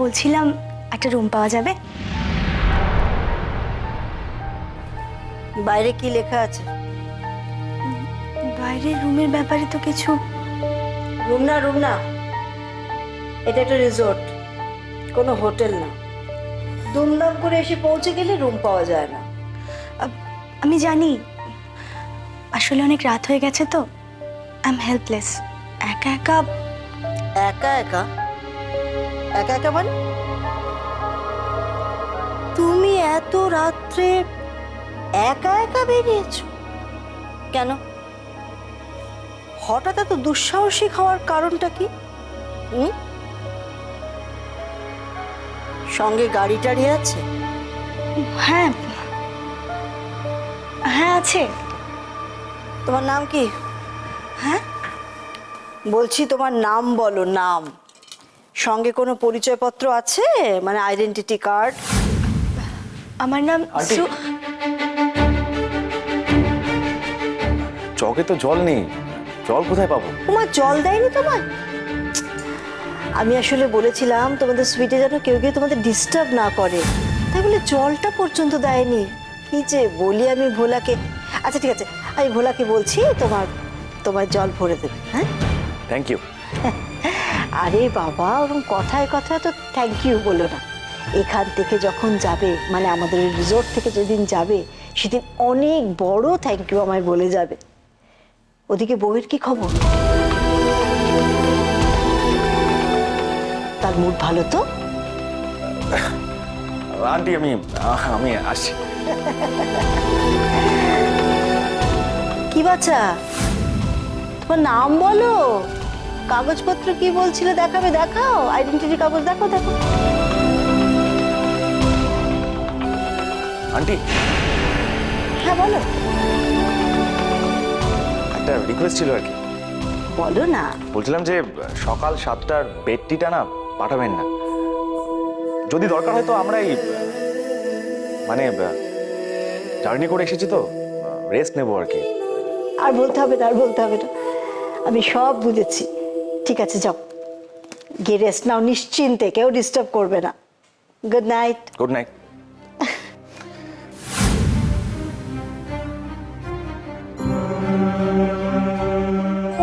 বলছিলাম একটা রুম পাওয়া যাবে? বাইরে কি লেখা আছে? বাইরে রুমের ব্যাপারে তো কিছু। রুম না, রুম না, এটা একটা রিসোর্ট, কোনো হোটেল না। দুমদাম করে এসে পৌঁছে গেলে রুম পাওয়া যায় না। আমি জানি, আসলে অনেক রাত হয়ে গেছে তো, আই এম হেল্পলেস। একা একা। একা একা? একা একা মানে? তুমি এত রাত্রে একা একা বেরিয়েছো কেন? হঠাৎ এত দুঃসাহসিক হওয়ার কারণটা কি? সঙ্গে গাড়ি টাড়ি আছে? হ্যাঁ হ্যাঁ আছে। তোমার নাম কি? হ্যাঁ, বলছি তোমার নাম বলো, নাম। সঙ্গে কোনো পরিচয়পত্র আছে, মানে আইডেন্টিটি কার্ড? আমার নাম চকে তো জল নেই, জল কোথায় পাবো? তোমার জল দেয়নি তোমায়? আমি আসলে বলেছিলাম তোমাদের সুইটে যেন কেউ কেউ তোমাদের ডিস্টার্ব না করে, তাই বলে জলটা পর্যন্ত দেয়নি। কি যে বলি আমি ভোলাকে। আচ্ছা ঠিক আছে, আমি ভোলাকে বলছি তোমার তোমার জল ভরে দেবে। হ্যাঁ, থ্যাংক ইউ। আরে বাবা, ওরকম কথায় কথায় তো থ্যাংক ইউ বলো না। এখান থেকে যখন যাবে, মানে আমাদের রিসোর্ট থেকে যেদিন যাবে, সেদিন অনেক বড় থ্যাংক ইউ আমায় বলে যাবে। ওদিকে বউয়ের কি খবর? তার মুড ভালো তো? আন্টি আমি আমি আসছি। কি বাচ্চা, তোমার নাম বলো, কাগজপত্র কি বলছিলে দেখাবে? দেখাও, আইডেন্টিটি কাগজ দেখাও, দেখো। আন্টি হ্যাঁ বলো। একটা রিকোয়েস্ট ছিল আর কি। বলো না। বলছিলাম যে সকাল 7টার বেডটিটা না পাঠাবেন না, যদি দরকার হয় তো আমরাই মানে জার্নি করে এসেছি তো, রেস্ট নেবো আর কি। আর বলতে হবে না, আর বলতে হবে না, আমি সব বুঝেছি। ঠিক আছে, যাও গিয়ে রেস্ট নাও নিশ্চিন্তে, কেউ ডিস্টার্ব করবে না। Good night. Good night.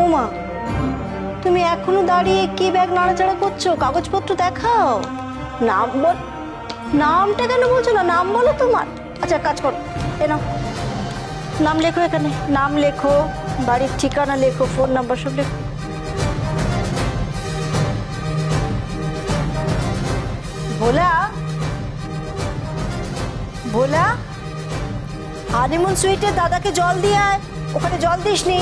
ওমা, তুমি এখনো দাঁড়িয়ে কি ব্যাগ নাড়াচাড়া করছো? কাগজপত্র দেখাও। নাম বল। নামটা কেন বলছো না? নাম বলো তোমার। আচ্ছা কাজ করো, এ নাও, নাম লেখো এখানে, নাম লেখো, বাড়ির ঠিকানা লেখো, ফোন নাম্বার সব লেখো। ভোলা, ভোলা, হানিমুন সুইটে দাদাকে জল দিয়ে আয়, ওখানে জল দিসনি।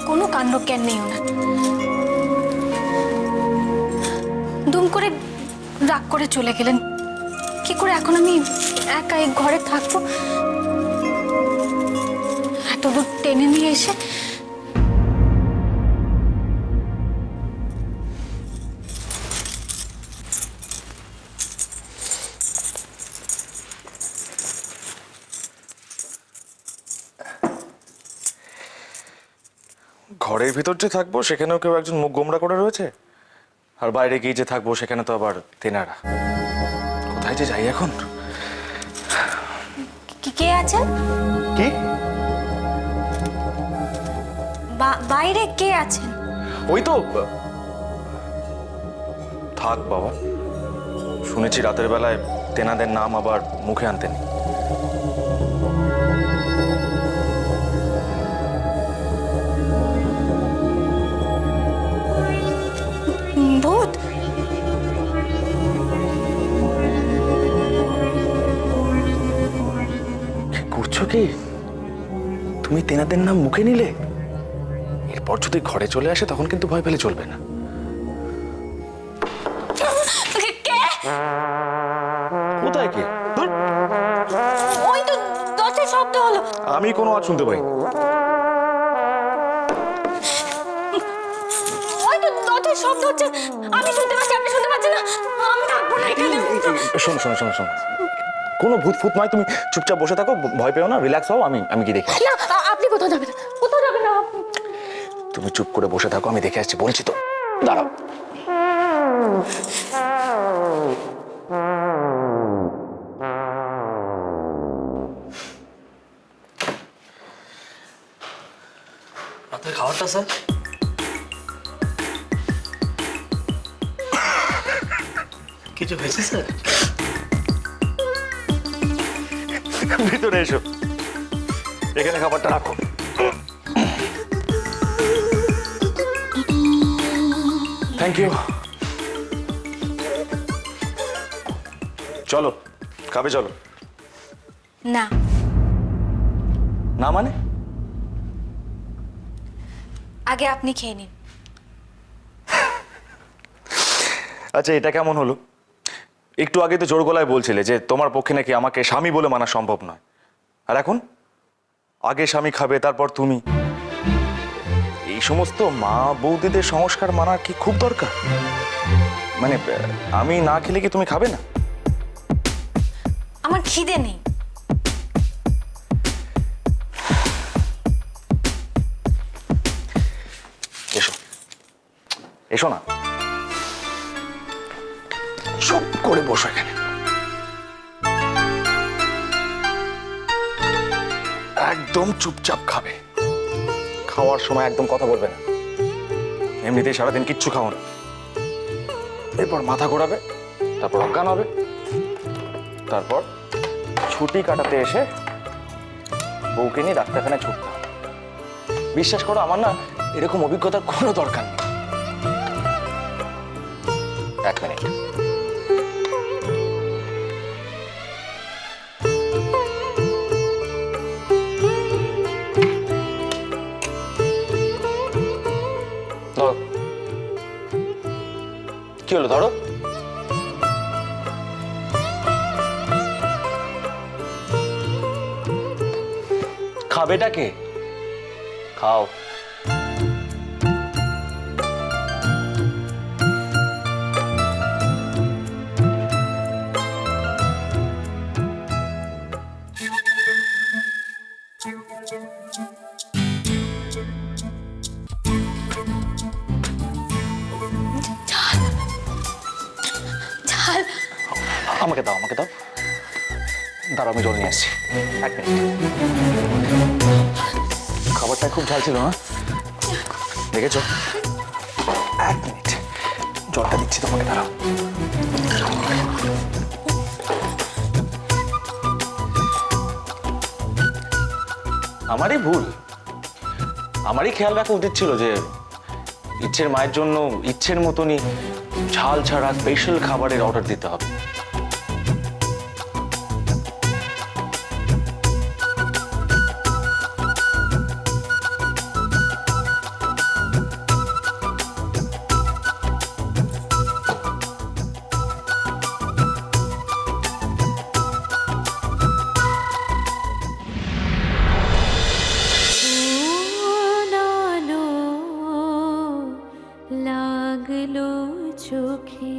কোনো কাণ্ড জ্ঞান নেই ওনার। দুম করে রাগ করে চলে গেলেন। কি করে এখন আমি একা এই ঘরে থাকবো? এত দূর টেনে নিয়ে এসে। ঘরের ভিতর যে থাকবো সেখানেও কেউ একজন মুখ গোমড়া করে রয়েছে, আর বাইরে গিয়ে যে থাকবো সেখানে তো আবার তেনারা। কোথায় যে যাই এখন? কে আছেন? কি বাইরে কে আছেন? ওই তো। থাক বাবা, শুনেছি রাতের বেলায় তেনাদের নাম আবার মুখে আনতে নেই। ভূত? কি করছো কি তুমি তেনাদের নাম মুখে নিলে? এরপর যদি ঘরে চলে আসে তখন কিন্তু ভয় পেলে চলবে না। কোথায় কে? ধুর, ওই তো দরজার শব্দ হলো। আমি কোনো আওয়াজ শুনতে পাই। ওই তো দরজার শব্দ হচ্ছে, আমি শুনতে পাচ্ছি, আপনি শুনতে পাচ্ছেন না? আমি থাকবো না এখানে। শোনো শোনো শোনো শোনো, কোনো ভূত ফুত নয়, তুমি চুপচাপ বসে থাকো, ভয় পেও না, রিল্যাক্স হও, আমি কি দেখে আসছি। না, আপনি কোথাও যাবেন না, কোথাও যাবেন না। তুমি চুপ করে বসে থাকো, আমি দেখে আসছি, বলছি তো, দাঁড়াও। রাতের খাবারটা স্যার? কিছু হয়েছে স্যার? ভিতরে এসো, এখানে খাবারটা রাখো। Thank you. চলো খাবে, চলো। না, না মানে? আগে আপনি খেয়ে নিন। আচ্ছা, এটা কেমন হলো? একটু আগে তো জোর গলায় বলছিলে যে তোমার পক্ষে নাকি আমাকে স্বামী বলে মানা সম্ভব নয়, আর এখন আগে স্বামী খাবে তারপর তুমি। এই সমস্ত মা বৌদিদের সংস্কার মানা কি খুব দরকার? মানে আমি না খেলে কি তুমি খাবে না? আমার খিদে নেই। এসো, এসো না, চুপ করে বসো এখানে। একদম চুপচাপ খাবে, খাওয়ার সময় একদম কথা বলবে না। এমনিতেই সারাদিন কিচ্ছু খাও না, এরপর মাথা ঘোরাবে, তারপর অজ্ঞান হবে, তারপর ছুটি কাটাতে এসে বউকে নিয়ে ডাক্তারখানায় ছুটতে হবে। বিশ্বাস করো, আমার না এরকম অভিজ্ঞতার কোনো দরকার নেই। এক মিনিট। ধরো, কি হলো? ধরো। খাবেটা কে? খাও। ঝাল। আমাকে দাও, আমাকে দাও। দাঁড়াও, আমি জল নিয়ে আসছি। এক মিনিট। খাবারটা খুব ঝাল ছিল না, দেখেছো? এক মিনিট, জলটা দিচ্ছি তোমাকে, দাঁড়াও। আমারই ভুল, আমারই খেয়াল রাখা উচিত ছিল যে ইচ্ছের মায়ের জন্য ইচ্ছের মতনই ঝাল ছাড়া স্পেশাল খাবারের অর্ডার দিতে হবে। লাগলো চোখে